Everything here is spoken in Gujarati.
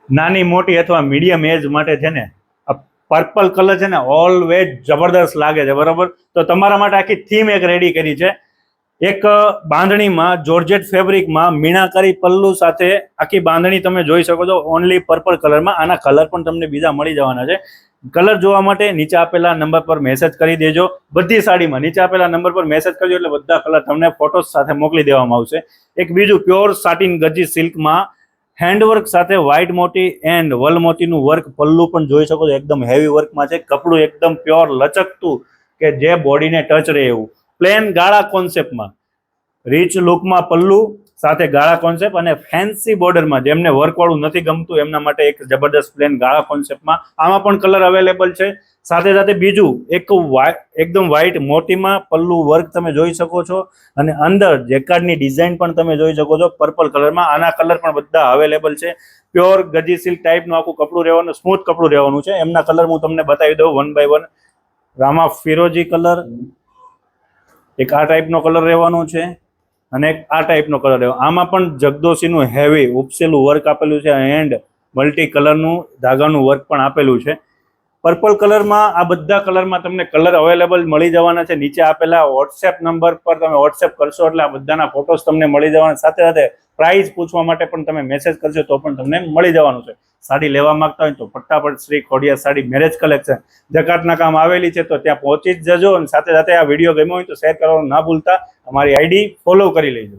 નાની મોટી અથવા મીડિયમ એજ માટે છે ને પર્પલ કલર છે ને ઓલવેઝ જબરદસ્ત લાગે છે, બરોબર. તો તમારા માટે આખી થીમ એક રેડી કરી છે. એક બાંધણીમાં જોર્જેટ ફેબ્રિકમાં મીણાકારી પલ્લુ સાથે આખી બાંધણી તમે જોઈ શકો છો, ઓનલી પર્પલ કલરમાં. આના કલર પણ તમને બીજા મળી જવાના છે. કલર જોવા માટે નીચે આપેલા નંબર પર મેસેજ કરી દેજો. બધી સાડીમાં નીચે આપેલા નંબર પર મેસેજ કરજો એટલે બધા કલર તમને ફોટોસ સાથે મોકલી દેવામાં આવશે. એક બીજું પ્યોર સાટિન ગજી સિલ્કમાં હેન્ડવર્ક સાથે વ્હાઇટ મોતી એન્ડ વલ મોતીનું વર્ક પલ્લુ પણ જોઈ શકો છો. એકદમ હેવી વર્કમાં છે. કપડું એકદમ પ્યોર લચકતું કે જે બોડીને ટચ રહે એવું. પ્લેન ગાળા કોન્સેપ્ટમાં રીચ લુકમાં પલ્લુ સાથે ગાળા કોન્સેપ્ટ અને ફેન્સી બોર્ડરમાં જેમને વર્કવાળું નથી ગમતું એમના માટે એક જબરદસ્ત પ્લેન ગાળા કોન્સેપ્ટમાં આમાં પણ કલર અવેલેબલ છે. સાથે સાથે બીજું એકદમ વ્હાઇટ મોતીમાં પલ્લુ વર્ક તમે જોઈ શકો છો અને અંદર જેકાર્ડની ડિઝાઇન પણ તમે જોઈ શકો છો પર્પલ કલરમાં. આના કલર પણ બધા અવેલેબલ છે. પ્યોર ગજી સિલ્ક ટાઈપનું આખું કપડું રહેવાનું, સ્મૂથ કપડું રહેવાનું છે. એમના કલર હું તમને બતાવી દઉં વન બાય વન. રામા ફિરોજી કલર, એક આ ટાઈપનો કલર રહેવાનો છે અને એક આ ટાઈપનો કલર રહ્યો. આમાં પણ જગદોશીનું હેવી ઉપસેલું વર્ક આપેલું છે એન્ડ મલ્ટી કલરનું ધાગાનું વર્ક પણ આપેલું છે. પર્પલ કલરમાં આ બધા કલરમાં તમને કલર અવેલેબલ મળી જવાના છે. નીચે આપેલા વોટ્સએપ નંબર પર તમે વોટ્સએપ કરશો એટલે આ બધાના ફોટોસ તમને મળી જવાના. સાથે સાથે પ્રાઇસ પૂછવા માટે પણ તમે મેસેજ કરશો તો પણ તમને મળી જવાનું છે. સાડી લેવા માંગતા હોય તો ફટાફટ શ્રી ખોડિયાર સાડી મેરેજ કલેક્શન જકાતના કામ આવેલી છે તો ત્યાં પહોંચી જ જજો. અને સાથે સાથે આ વિડીયો ગમ્યો હોય તો શેર કરવાનું ના ભૂલતા. અમારી આઈડી ફોલો કરી લેજો.